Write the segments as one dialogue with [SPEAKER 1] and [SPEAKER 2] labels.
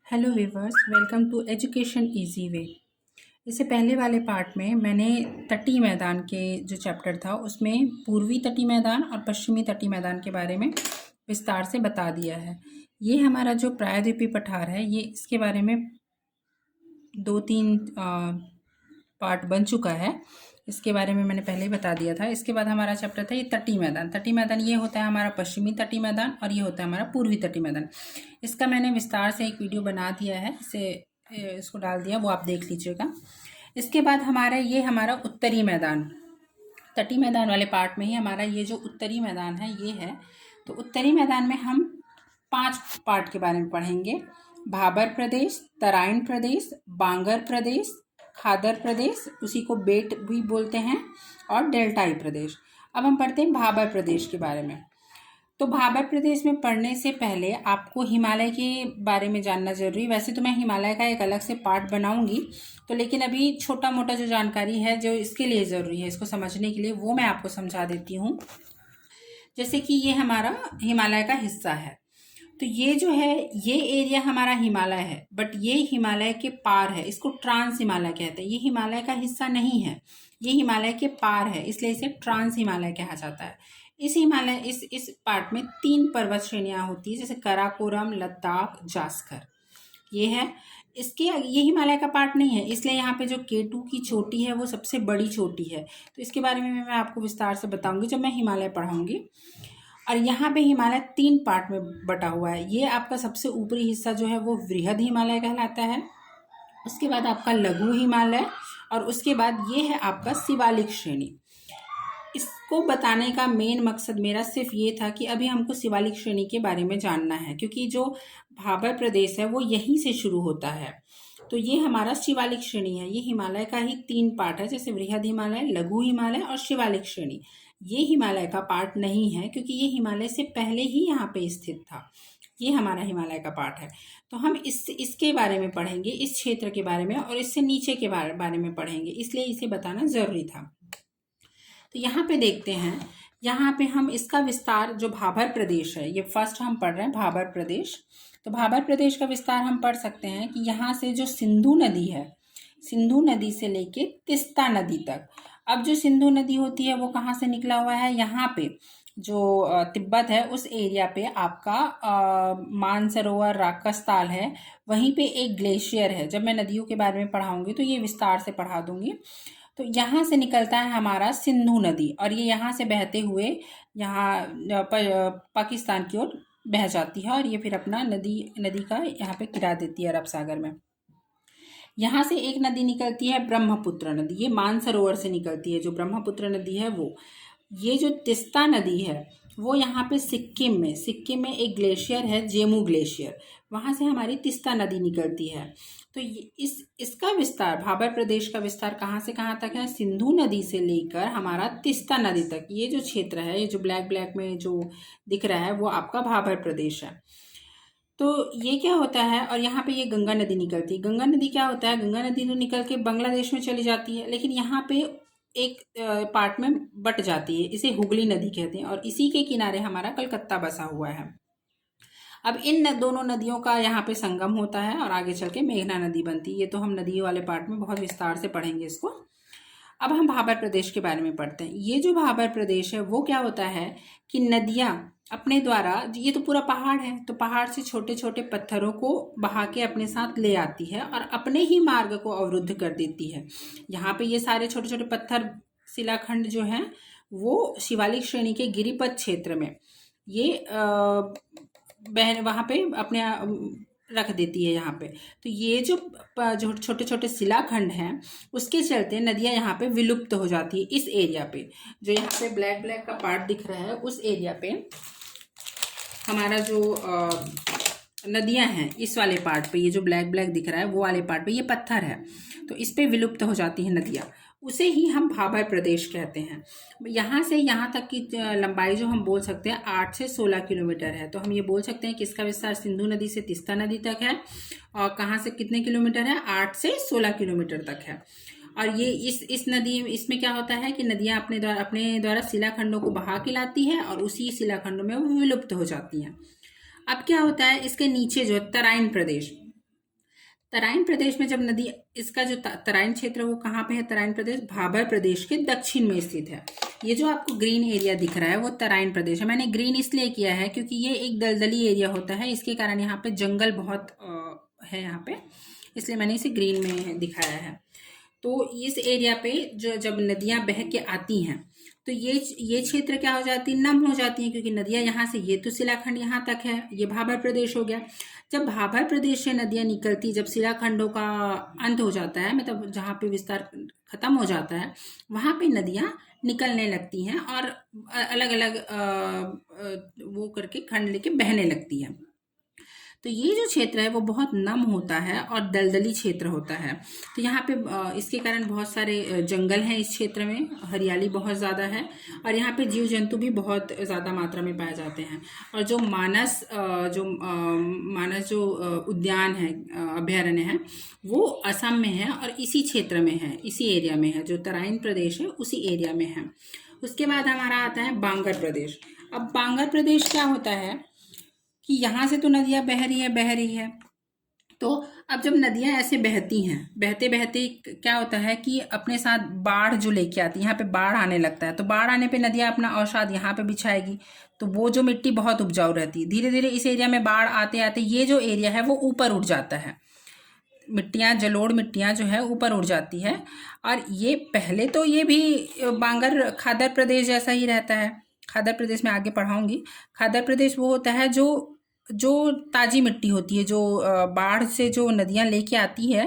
[SPEAKER 1] Hello viewers, welcome to education easy way. इससे पहले वाले पार्ट में मैंने तटीय मैदान के जो चैप्टर था उसमें पूर्वी तटीय मैदान और पश्चिमी तटीय मैदान के बारे में विस्तार से बता दिया है। ये हमारा जो प्रायद्वीपीय पठार है, ये इसके बारे में 2-3 पार्ट बन चुका है। इसके बारे में मैंने पहले ही बता दिया था। इसके बाद हमारा चैप्टर था ये तटीय मैदान। तटीय मैदान ये होता है हमारा पश्चिमी तटीय मैदान और ये होता है हमारा पूर्वी तटीय मैदान। इसका मैंने विस्तार से एक वीडियो बना दिया है, इसको डाल दिया, वो आप देख लीजिएगा। इसके बाद हमारा उत्तरी मैदान, तटीय मैदान वाले पार्ट में ही हमारा ये जो उत्तरी मैदान है ये है। तो उत्तरी मैदान में हम 5 पार्ट के बारे में पढ़ेंगे। भाबर प्रदेश, तराइन प्रदेश, बांगर प्रदेश, खादर प्रदेश, उसी को बेट भी बोलते हैं, और डेल्टाई प्रदेश। अब हम पढ़ते हैं भाबर प्रदेश के बारे में। तो भाबर प्रदेश में पढ़ने से पहले आपको हिमालय के बारे में जानना जरूरी। वैसे तो मैं हिमालय का एक अलग से पार्ट बनाऊंगी, तो लेकिन अभी छोटा मोटा जो जानकारी है जो इसके लिए ज़रूरी है, इसको समझने के लिए, वो मैं आपको समझा देती हूँ। जैसे कि ये हमारा हिमालय का हिस्सा है, तो ये जो है ये एरिया हमारा हिमालय है, बट ये हिमालय के पार है, इसको ट्रांस हिमालय कहते हैं। ये हिमालय का हिस्सा नहीं है, ये हिमालय के पार है, इसलिए इसे ट्रांस हिमालय कहा जाता है। इस पार्ट में 3 पर्वत श्रेणियां होती है, जैसे काराकोरम, लद्दाख, जास्कर, ये है। ये हिमालय का पार्ट नहीं है, इसलिए यहाँ पे जो K2 की चोटी है वो सबसे बड़ी चोटी है। तो इसके बारे में मैं आपको विस्तार से बताऊंगी जब मैं हिमालय पढ़ाऊंगी। और यहाँ पे हिमालय 3 पार्ट में बटा हुआ है। ये आपका सबसे ऊपरी हिस्सा जो है वो वृहद हिमालय कहलाता है, उसके बाद आपका लघु हिमालय, और उसके बाद ये है आपका शिवालिक श्रेणी। इसको बताने का मेन मकसद मेरा सिर्फ ये था कि अभी हमको शिवालिक श्रेणी के बारे में जानना है, क्योंकि जो भाबर प्रदेश है वो यहीं से शुरू होता है। तो ये हमारा शिवालिक श्रेणी है। ये हिमालय का ही 3 पार्ट है, जैसे वृहद हिमालय, लघु हिमालय और शिवालिक श्रेणी। ये हिमालय का पार्ट नहीं है, क्योंकि ये हिमालय से पहले ही यहाँ पे स्थित था। ये हमारा हिमालय का पार्ट है। तो हम इसके बारे में पढ़ेंगे, इस क्षेत्र के बारे में, और इससे नीचे के बारे में पढ़ेंगे, इसलिए इसे बताना जरूरी था। तो यहाँ पे देखते हैं, यहाँ पे हम इसका विस्तार, जो भाबर प्रदेश है, ये फर्स्ट हम पढ़ रहे हैं भाबर प्रदेश। तो भाबर प्रदेश का विस्तार हम पढ़ सकते हैं कि यहाँ से जो सिंधु नदी है, सिंधु नदी से लेके तिस्ता नदी तक। अब जो सिंधु नदी होती है वो कहाँ से निकला हुआ है, यहाँ पे जो तिब्बत है उस एरिया पे आपका मानसरोवर राकसताल है, वहीं पे एक ग्लेशियर है। जब मैं नदियों के बारे में पढ़ाऊंगी तो ये विस्तार से पढ़ा दूंगी। तो यहाँ से निकलता है हमारा सिंधु नदी, और ये यहाँ से बहते हुए यहाँ पाकिस्तान की ओर बह जाती है, और ये फिर अपना नदी का यहाँ पे गिरा देती है अरब सागर में। यहाँ से एक नदी निकलती है ब्रह्मपुत्र नदी, ये मानसरोवर से निकलती है जो ब्रह्मपुत्र नदी है वो। ये जो तिस्ता नदी है वो यहाँ पे सिक्किम में एक ग्लेशियर है, जेमू ग्लेशियर, वहाँ से हमारी तिस्ता नदी निकलती है। तो इसका विस्तार, भाबर प्रदेश का विस्तार कहाँ से कहाँ तक है, सिंधु नदी से लेकर हमारा तिस्ता नदी तक। ये जो क्षेत्र है, ये जो ब्लैक में जो दिख रहा है वो आपका भाबर प्रदेश है। तो ये क्या होता है, और यहाँ पे ये गंगा नदी निकलती है। गंगा नदी क्या होता है, गंगा नदी तो निकल के बांग्लादेश में चली जाती है, लेकिन यहाँ पे एक पार्ट में बट जाती है, इसे हुगली नदी कहते हैं, और इसी के किनारे हमारा कलकत्ता बसा हुआ है। अब इन दोनों नदियों का यहाँ पे संगम होता है और आगे चल के मेघना नदी बनती है। ये तो हम नदियों वाले पार्ट में बहुत विस्तार से पढ़ेंगे इसको। अब हम भाबर प्रदेश के बारे में पढ़ते हैं। ये जो भाबर प्रदेश है वो क्या होता है कि नदियाँ अपने द्वारा, ये तो पूरा पहाड़ है, तो पहाड़ से छोटे छोटे पत्थरों को बहा के अपने साथ ले आती है और अपने ही मार्ग को अवरुद्ध कर देती है। यहाँ पे ये सारे छोटे छोटे पत्थर शिलाखंड जो हैं वो शिवालिक श्रेणी के गिरिपथ क्षेत्र में ये वहाँ पे अपने रख देती है यहाँ पे। तो ये जो छोटे छोटे शिलाखंड हैं उसके चलते नदियाँ यहाँ पे विलुप्त हो जाती है। इस एरिया पे जो यहाँ पे ब्लैक का पार्ट दिख रहा है, उस एरिया पे हमारा जो नदियाँ हैं, इस वाले पार्ट पे ये जो ब्लैक दिख रहा है वो वाले पार्ट पे ये पत्थर है, तो इस पे विलुप्त हो जाती है नदियाँ। उसे ही हम भाबर प्रदेश कहते हैं। यहाँ से यहाँ तक की लंबाई जो हम बोल सकते हैं 8 से 16 किलोमीटर है। तो हम ये बोल सकते हैं कि इसका विस्तार सिंधु नदी से तिस्ता नदी तक है, और कहाँ से कितने किलोमीटर है, 8 से 16 किलोमीटर तक है। और ये इस नदी, इसमें क्या होता है कि नदियाँ अपने द्वारा शिलाखंडों को बहा के लाती है और उसी शिलाखंडों में वो विलुप्त हो जाती हैं। अब क्या होता है, इसके नीचे जो तराइन प्रदेश, तराइन प्रदेश में जब नदी, इसका जो तराइन क्षेत्र है वो कहाँ पे है? तराइन प्रदेश भाबर प्रदेश के दक्षिण में स्थित है। ये जो आपको ग्रीन एरिया दिख रहा है वो तराइन प्रदेश है। मैंने ग्रीन इसलिए किया है क्योंकि ये एक दलदली एरिया होता है, इसके कारण यहाँ पे जंगल बहुत है यहाँ पे, इसलिए मैंने इसे ग्रीन में दिखाया है। तो इस एरिया पे जो जब नदियाँ बह के आती हैं तो ये क्षेत्र क्या हो जाती है? नम हो जाती है, क्योंकि नदियाँ यहाँ से, ये तो शिलाखंड यहाँ तक है, ये भाबर प्रदेश हो गया। जब भाबर प्रदेश से नदियाँ निकलती, जब शिलाखंडों का अंत हो जाता है, मतलब जहाँ पे विस्तार खत्म हो जाता है, वहाँ पे नदियाँ निकलने लगती हैं और अलग अलग वो करके खंड लेके बहने लगती हैं। तो ये जो क्षेत्र है वो बहुत नम होता है और दलदली क्षेत्र होता है। तो यहाँ पे इसके कारण बहुत सारे जंगल हैं इस क्षेत्र में, हरियाली बहुत ज़्यादा है और यहाँ पे जीव जंतु भी बहुत ज़्यादा मात्रा में पाए जाते हैं। और जो मानस जो उद्यान है, अभयारण्य है, वो असम में है और इसी क्षेत्र में है, इसी एरिया में है, जो तराइन प्रदेश है उसी एरिया में है। उसके बाद हमारा आता है बांगर प्रदेश। अब बांगर प्रदेश क्या होता है कि यहाँ से तो नदियाँ बह रही है, तो अब जब नदियाँ ऐसे बहती हैं, बहते बहते क्या होता है कि अपने साथ बाढ़ जो लेके आती है, यहाँ पे बाढ़ आने लगता है, तो बाढ़ आने पे नदियाँ अपना अवसाद यहाँ पे बिछाएगी, तो वो जो मिट्टी बहुत उपजाऊ रहती है, धीरे धीरे इस एरिया में बाढ़ आते आते ये जो एरिया है वो ऊपर उठ जाता है, मिट्टियाँ, जलोढ़ मिट्टियाँ जो है ऊपर उड़ जाती है। और ये पहले तो ये भी बांगर खादर प्रदेश जैसा ही रहता है। खादर प्रदेश में आगे पढ़ाऊंगी। खादर प्रदेश वो होता है जो ताजी मिट्टी होती है, जो बाढ़ से जो नदियाँ लेके आती है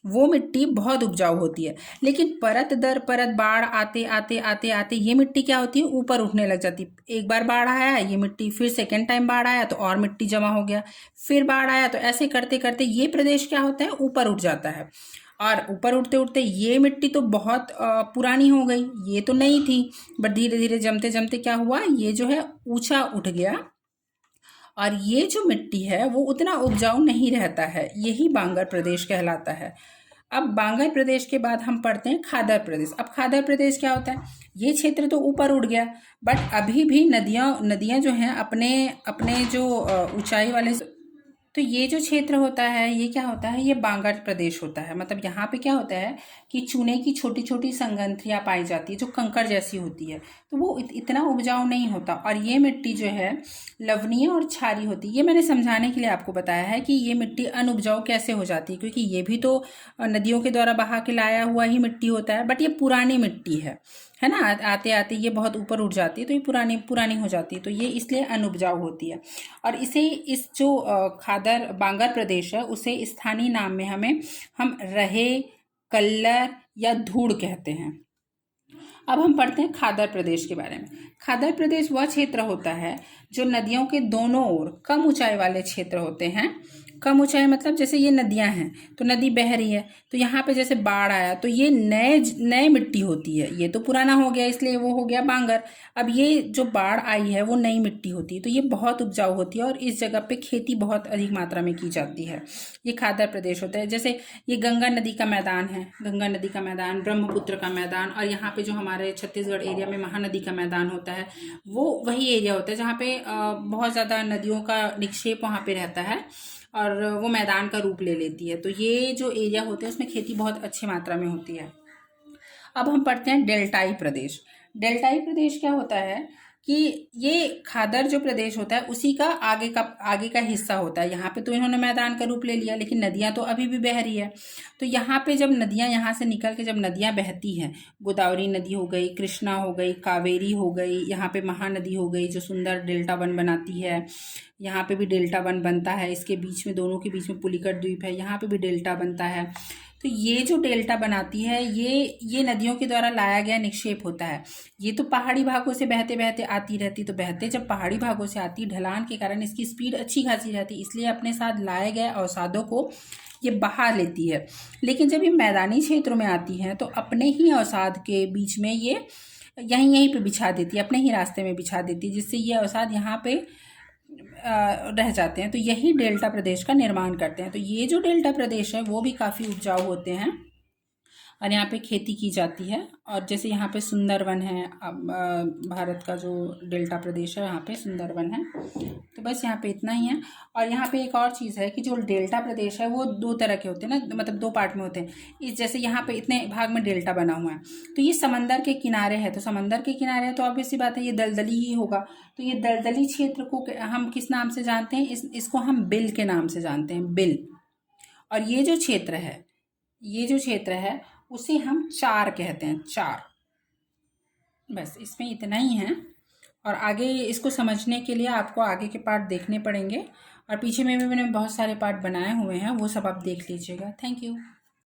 [SPEAKER 1] वो मिट्टी बहुत उपजाऊ होती है, लेकिन परत दर परत बाढ़ आते आते आते आते ये मिट्टी क्या होती है? ऊपर उठने लग जाती है। एक बार बाढ़ आया ये मिट्टी, फिर सेकेंड टाइम बाढ़ आया तो और मिट्टी जमा हो गया, फिर बाढ़ आया, तो ऐसे करते करते ये प्रदेश क्या होता है? ऊपर उठ जाता है। और ऊपर उठते उठते ये मिट्टी तो बहुत पुरानी हो गई, ये तो नहीं थी, बट धीरे धीरे जमते जमते क्या हुआ? ये जो है ऊंचा उठ गया और ये जो मिट्टी है वो उतना उपजाऊ नहीं रहता है, यही बांगर प्रदेश कहलाता है। अब बांगर प्रदेश के बाद हम पढ़ते हैं खादर प्रदेश। अब खादर प्रदेश क्या होता है? ये क्षेत्र तो ऊपर उठ गया, बट अभी भी नदियाँ जो हैं अपने अपने जो ऊंचाई वाले, तो ये जो क्षेत्र होता है ये क्या होता है? ये बांगर प्रदेश होता है। मतलब यहाँ पे क्या होता है कि चूने की छोटी छोटी संगंथियाँ पाई जाती है जो कंकड़ जैसी होती है, तो वो इतना उपजाऊ नहीं होता। और ये मिट्टी जो है लवणीय और क्षारीय होती है। ये मैंने समझाने के लिए आपको बताया है कि ये मिट्टी अनउपजाऊ कैसे हो जाती है, क्योंकि ये भी तो नदियों के द्वारा बहा के लाया हुआ ही मिट्टी होता है, बट ये पुरानी मिट्टी है ना, आते आते ये बहुत ऊपर उठ जाती है तो ये पुरानी पुरानी हो जाती है, तो ये इसलिए अनउपजाऊ होती है। और इस जो खादर बांगर प्रदेश है उसे स्थानीय नाम में हम रहे, कल्लर या धूड़ कहते हैं। अब हम पढ़ते हैं खादर प्रदेश के बारे में। खादर प्रदेश वह क्षेत्र होता है जो नदियों के दोनों ओर कम ऊंचाई वाले क्षेत्र होते हैं। कम ऊंचाई मतलब जैसे ये नदियां हैं तो नदी बह रही है, तो यहाँ पे जैसे बाढ़ आया तो ये नए मिट्टी होती है, ये तो पुराना हो गया इसलिए वो हो गया बांगर। अब ये जो बाढ़ आई है वो नई मिट्टी होती है, तो ये बहुत उपजाऊ होती है और इस जगह पे खेती बहुत अधिक मात्रा में की जाती है। ये खादर प्रदेश होता है। जैसे ये गंगा नदी का मैदान है, गंगा नदी का मैदान, ब्रह्मपुत्र का मैदान, और यहाँ पे जो हमारे छत्तीसगढ़ एरिया में महानदी का मैदान होता है वो वही एरिया होता है जहाँ पे बहुत ज़्यादा नदियों का निक्षेप वहाँ पे रहता है और वो मैदान का रूप ले लेती है। तो ये जो एरिया होते हैं उसमें खेती बहुत अच्छी मात्रा में होती है। अब हम पढ़ते हैं डेल्टाई प्रदेश। डेल्टाई प्रदेश क्या होता है कि ये खादर जो प्रदेश होता है उसी का आगे का हिस्सा होता है। यहाँ पे तो इन्होंने मैदान का रूप ले लिया, लेकिन नदियाँ तो अभी भी बह रही है। तो यहाँ पे जब नदियाँ यहाँ से निकल के जब नदियाँ बहती हैं, गोदावरी नदी हो गई, कृष्णा हो गई, कावेरी हो गई, यहाँ पे महानदी हो गई जो सुंदर डेल्टा वन बनाती है, यहाँ पे भी डेल्टा वन बनता है, इसके बीच में, दोनों के बीच में पुलिकट द्वीप है, यहाँ पे भी डेल्टा बनता है। तो ये जो डेल्टा बनाती है ये नदियों के द्वारा लाया गया निक्षेप होता है। ये तो पहाड़ी भागों से बहते बहते आती रहती, तो बहते जब पहाड़ी भागों से आती, ढलान के कारण इसकी स्पीड अच्छी खासी रहती, इसलिए अपने साथ लाए गए अवसादों को ये बहा लेती है। लेकिन जब ये मैदानी क्षेत्रों में आती हैं तो अपने ही अवसाद के बीच में ये यहीं पे बिछा देती है, अपने ही रास्ते में बिछा देती है, जिससे ये अवसाद यहाँ पे रह जाते हैं। तो यही डेल्टा प्रदेश का निर्माण करते हैं। तो ये जो डेल्टा प्रदेश है वो भी काफ़ी उपजाऊ होते हैं और यहाँ पे खेती की जाती है। और जैसे यहाँ पे सुंदरवन है, भारत का जो डेल्टा प्रदेश है यहाँ पे सुंदरवन है। तो बस यहाँ पे इतना ही है। और यहाँ पे एक और चीज़ है कि जो डेल्टा प्रदेश है वो दो तरह के होते हैं ना, मतलब दो पार्ट में होते हैं। इस जैसे यहाँ पे इतने भाग में डेल्टा बना हुआ है, तो ये समंदर के किनारे है, तो समंदर के किनारे है तो ऑब्वियस सी बात है ये दलदली ही होगा। तो ये दलदली क्षेत्र को हम किस नाम से जानते हैं? इसको हम बिल के नाम से जानते हैं, बिल। और ये जो क्षेत्र है उसे हम चार कहते हैं, चार। बस इसमें इतना ही है। और आगे इसको समझने के लिए आपको आगे के पार्ट देखने पड़ेंगे, और पीछे में भी मैंने बहुत सारे पार्ट बनाए हुए हैं, वो सब आप देख लीजिएगा। Thank you.